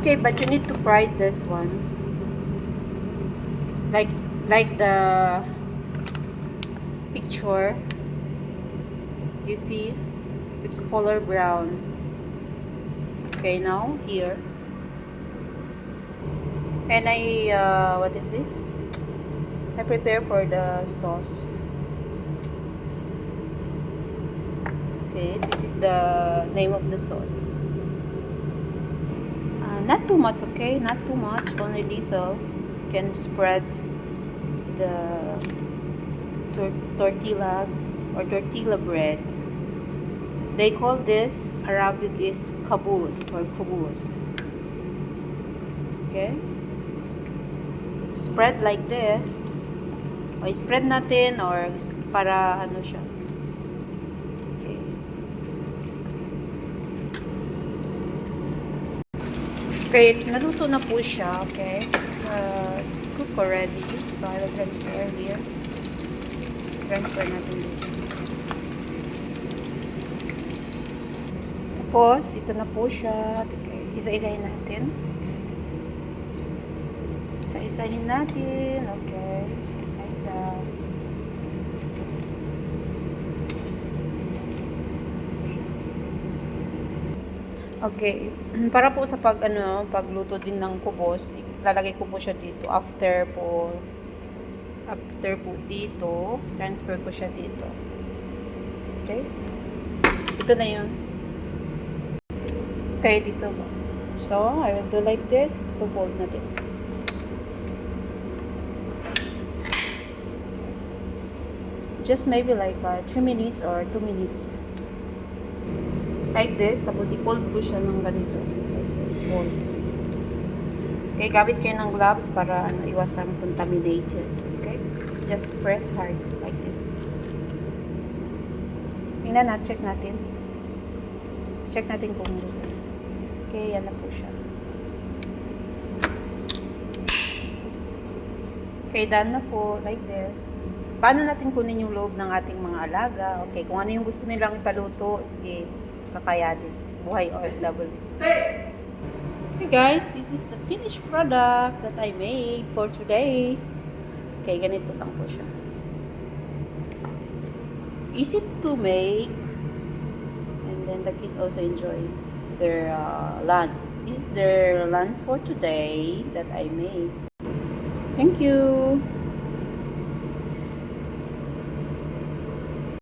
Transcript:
Okay, but you need to fry this one. Like the picture. You see? It's color brown. Okay, now here. And what is this? I prepare for the sauce. Okay, this is the name of the sauce. Not too much, okay? Not too much, only little. You can spread the tortillas or tortilla bread. They call this, Arabic is kabus or kubus. Okay? Spread like this. O spread natin or para ano siya. Okay. Okay, naluto na po siya, okay? It's cooked already. So I will transfer here. Transfer natin dito. Tapos, ito na po siya. Isa-isahin natin. Isa-isahin natin. Okay. Like that. Okay. Para po sa pagluto din ng kubos, lalagay ko po siya dito. After po dito, transfer ko siya dito. Okay? Ito na yun. Okay, dito po. So, I will do like this. Fold natin. Just maybe like 3 minutes or 2 minutes. Like this. Tapos i-fold ko siya ng ganito. Like this. Fold. Okay, gamit kayo ng gloves para iwasan contaminated. Okay? Just press hard like this. Tingnan na, check natin. Check natin kung luto. Okay, yan na po siya. Okay, done na po. Like this. Paano natin kunin yung loob ng ating mga alaga? Okay, kung ano yung gusto nilang ipaluto, sige, kakayanin. Buhay OFW. Hey guys, this is the finished product that I made for today. Okay, ganito lang po siya. Easy to make. And then the kids also enjoy their lunch. This is their lunch for today that I made. Thank you.